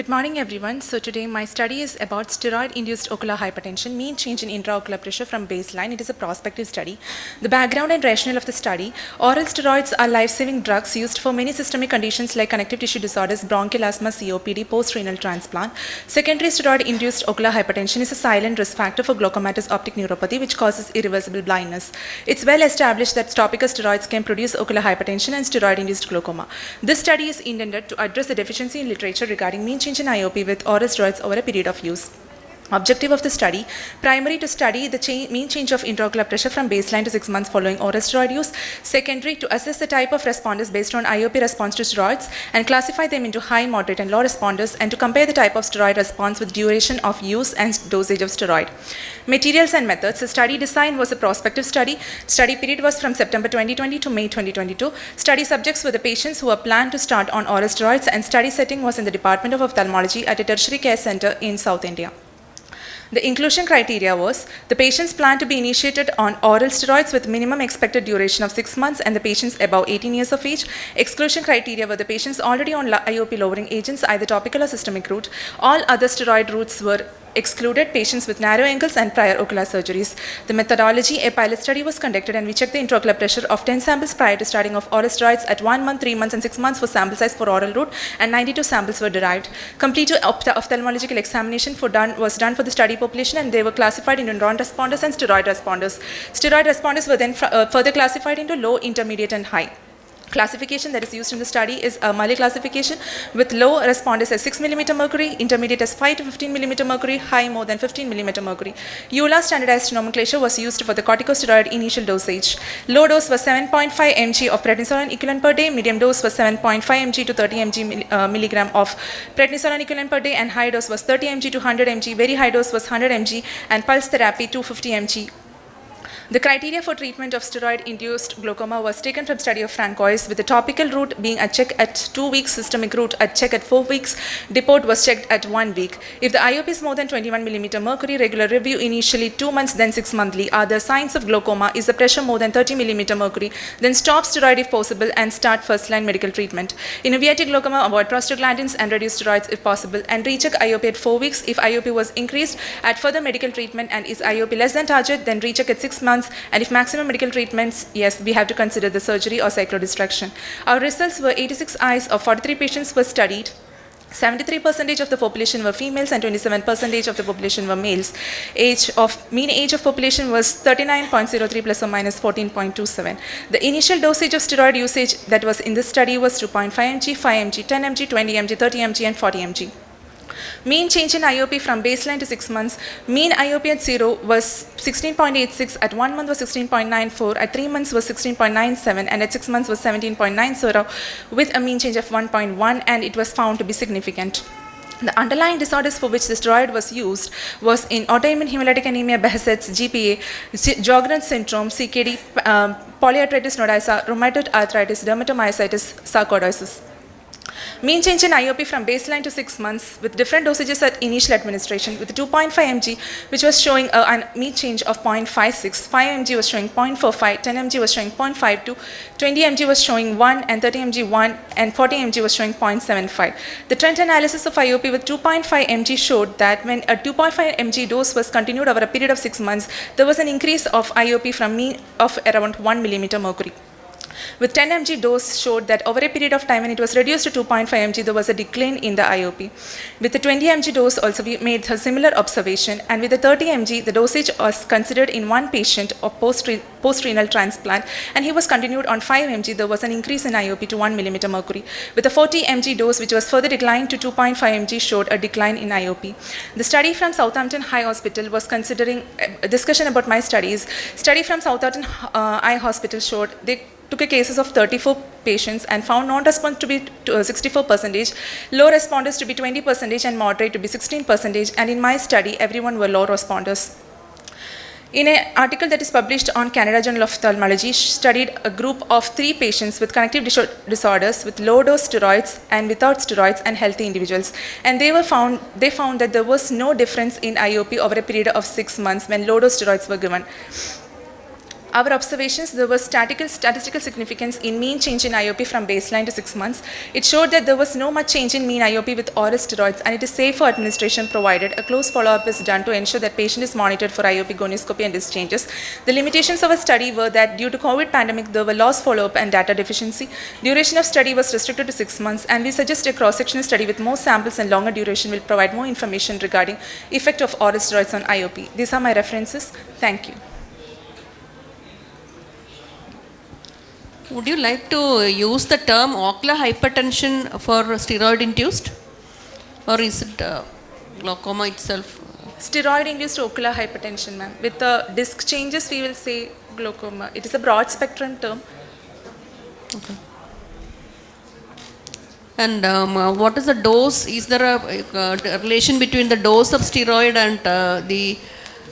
Good morning, everyone. So today my study is about steroid-induced ocular hypertension, mean change in intraocular pressure from baseline. It is a prospective study. The background and rationale of the study: oral steroids are life-saving drugs used for many systemic conditions like connective tissue disorders, bronchial asthma, COPD, post-renal transplant. Secondary steroid-induced ocular hypertension is a silent risk factor for glaucomatous optic neuropathy, which causes irreversible blindness. It's well established that topical steroids can produce ocular hypertension and steroid-induced glaucoma. This study is intended to address the deficiency in literature regarding mean change in IOP with oral steroids over a period of use. Objective of the study: primary, to study the mean change of intraocular pressure from baseline to 6 months following oral steroid use. Secondary, to assess the type of responders based on IOP response to steroids and classify them into high, moderate and low responders, and to compare the type of steroid response with duration of use and dosage of steroid. Materials and methods. The study design was a prospective study. Study period was from September 2020 to May 2022. Study subjects were the patients who were planned to start on oral steroids, and study setting was in the Department of Ophthalmology at a tertiary care center in South India. The inclusion criteria was: the patients planned to be initiated on oral steroids with minimum expected duration of 6 months and the patients above 18 years of age. Exclusion criteria were the patients already on IOP lowering agents, either topical or systemic route. All other steroid routes were excluded. Patients with narrow angles and prior ocular surgeries. The methodology: a pilot study was conducted and we checked the intraocular pressure of 10 samples prior to starting of oral steroids at 1 month, 3 months and 6 months for sample size for oral route, and 92 samples were derived. Complete ophthalmological examination was done for the study population, and they were classified into non-responders and steroid responders. Steroid responders were then further classified into low, intermediate and high. Classification that is used in the study is a Mali classification, with low responders as 6 mm mercury, intermediate as 5 to 15 mm mercury, high more than 15 mm mercury. EULA standardized nomenclature was used for the corticosteroid initial dosage. Low dose was 7.5 mg of prednisolone equivalent per day, medium dose was 7.5 mg to 30 mg milligram of prednisolone equivalent per day, and high dose was 30 mg to 100 mg, very high dose was 100 mg, and pulse therapy 250 mg. The criteria for treatment of steroid-induced glaucoma was taken from study of Francois, with the topical route being a check at 2 weeks, systemic route a check at 4 weeks, depot was checked at 1 week. If the IOP is more than 21 mm mercury, regular review initially 2 months, then 6 monthly. Other signs of glaucoma: is the pressure more than 30 mm mercury, then stop steroid if possible and start first-line medical treatment. In uveitic glaucoma, avoid prostaglandins and reduce steroids if possible, and recheck IOP at 4 weeks. If IOP was increased, add further medical treatment, and is IOP less than target, then recheck at 6 months. And if maximum medical treatments, yes, we have to consider the surgery or cyclodistraction. Our results were: 86 eyes of 43 patients were studied. 73% of the population were females and 27% of the population were males. Mean age of population was 39.03 plus or minus 14.27. The initial dosage of steroid usage that was in this study was 2.5 mg, 5 mg, 10 mg, 20 mg, 30 mg and 40 mg. Mean change in IOP from baseline to 6 months. Mean IOP at 0 was 16.86, at 1 month was 16.94, at 3 months was 16.97, and at 6 months was 17.90, with a mean change of 1.1, and it was found to be significant. The underlying disorders for which the steroid was used was in autoimmune hemolytic anemia, Behçet's, GPA, Sjogren's syndrome, CKD, polyarthritis nodosa, rheumatoid arthritis, dermatomyositis, sarcoidosis. Mean change in IOP from baseline to 6 months, with different dosages at initial administration, with 2.5 mg, which was showing a mean change of 0.56, 5 mg was showing 0.45, 10 mg was showing 0.52, 20 mg was showing 1, and 30 mg 1, and 40 mg was showing 0.75. The trend analysis of IOP with 2.5 mg showed that when a 2.5 mg dose was continued over a period of 6 months, there was an increase of IOP from mean of around 1 mm mercury. With 10 mg dose showed that over a period of time, when it was reduced to 2.5 mg, there was a decline in the IOP. With the 20 mg dose also, we made a similar observation, and with the 30 mg, the dosage was considered in one patient of post-renal transplant, and he was continued on 5 mg, there was an increase in IOP to 1 mm mercury. With the 40 mg dose, which was further declined to 2.5 mg, showed a decline in IOP. The study from Southampton Eye Hospital was considering a discussion about my studies. Study from Southampton Eye Hospital showed they took a cases of 34 patients and found non-response to be 64%, low responders to be 20%, and moderate to be 16%. And in my study, everyone were low responders. In an article that is published on Canada Journal of Ophthalmology, studied a group of 3 patients with connective disorders with low-dose steroids and without steroids, and healthy individuals. And they found that there was no difference in IOP over a period of 6 months when low-dose steroids were given. Our observations, there was statistical significance in mean change in IOP from baseline to 6 months. It showed that there was no much change in mean IOP with oral steroids, and it is safe for administration provided a close follow-up is done to ensure that patient is monitored for IOP, gonioscopy and disc changes. The limitations of a study were that due to COVID pandemic, there were lost follow-up and data deficiency. Duration of study was restricted to 6 months, and we suggest a cross-sectional study with more samples and longer duration will provide more information regarding effect of oral steroids on IOP. These are my references. Thank you. Would you like to use the term ocular hypertension for steroid induced, or is it glaucoma itself? Steroid induced ocular hypertension, ma'am. With the disc changes, we will say glaucoma. It is a broad spectrum term. Okay. And what is the dose? Is there a relation between the dose of steroid and the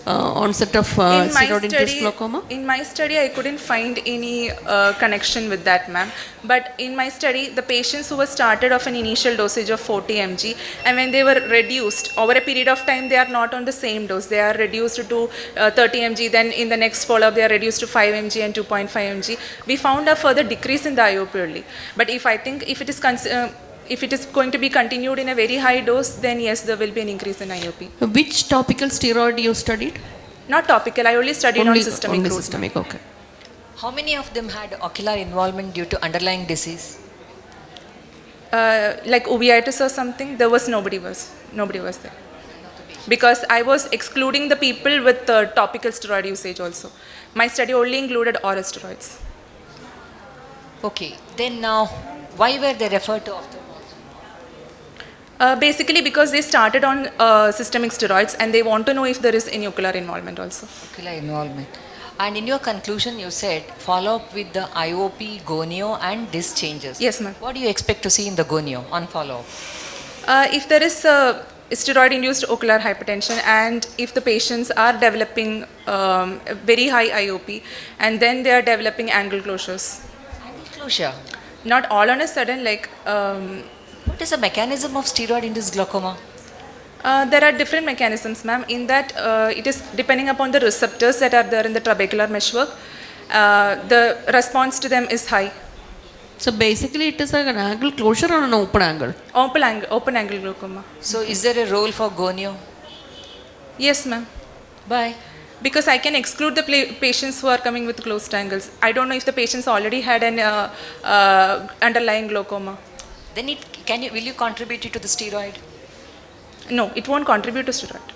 onset of steroid-induced glaucoma? In my study, I couldn't find any connection with that, ma'am. But in my study, the patients who were started off an initial dosage of 40 mg, and when they were reduced, over a period of time, they are not on the same dose. They are reduced to 30 mg, then in the next follow-up, they are reduced to 5 mg and 2.5 mg. We found a further decrease in the IOP early. But if it is going to be continued in a very high dose, then yes, there will be an increase in IOP. Which topical steroid you studied? Not topical, I only studied on systemic route. Systemic, okay. How many of them had ocular involvement due to underlying disease? Like uveitis or something, there was nobody was there. Because I was excluding the people with topical steroid usage also. My study only included oral steroids. Okay, then now, why were they referred to ophthalmology? Basically because they started on systemic steroids and they want to know if there is any ocular involvement also. Ocular involvement. And in your conclusion, you said follow-up with the IOP, gonio and disc changes. Yes, ma'am. What do you expect to see in the gonio on follow-up? If there is steroid-induced ocular hypertension and if the patients are developing very high IOP and then they are developing angle closures. Angle closure? Not all on a sudden, like... what is the mechanism of steroid-induced glaucoma? There are different mechanisms, ma'am, in that it is depending upon the receptors that are there in the trabecular meshwork. The response to them is high. So basically it is like an angle closure or an open angle? Open angle glaucoma. So is there a role for gonio? Yes, ma'am. Why? Because I can exclude the patients who are coming with closed angles. I don't know if the patients already had an underlying glaucoma. Then will you contribute it to the steroid? No, it won't contribute to steroid.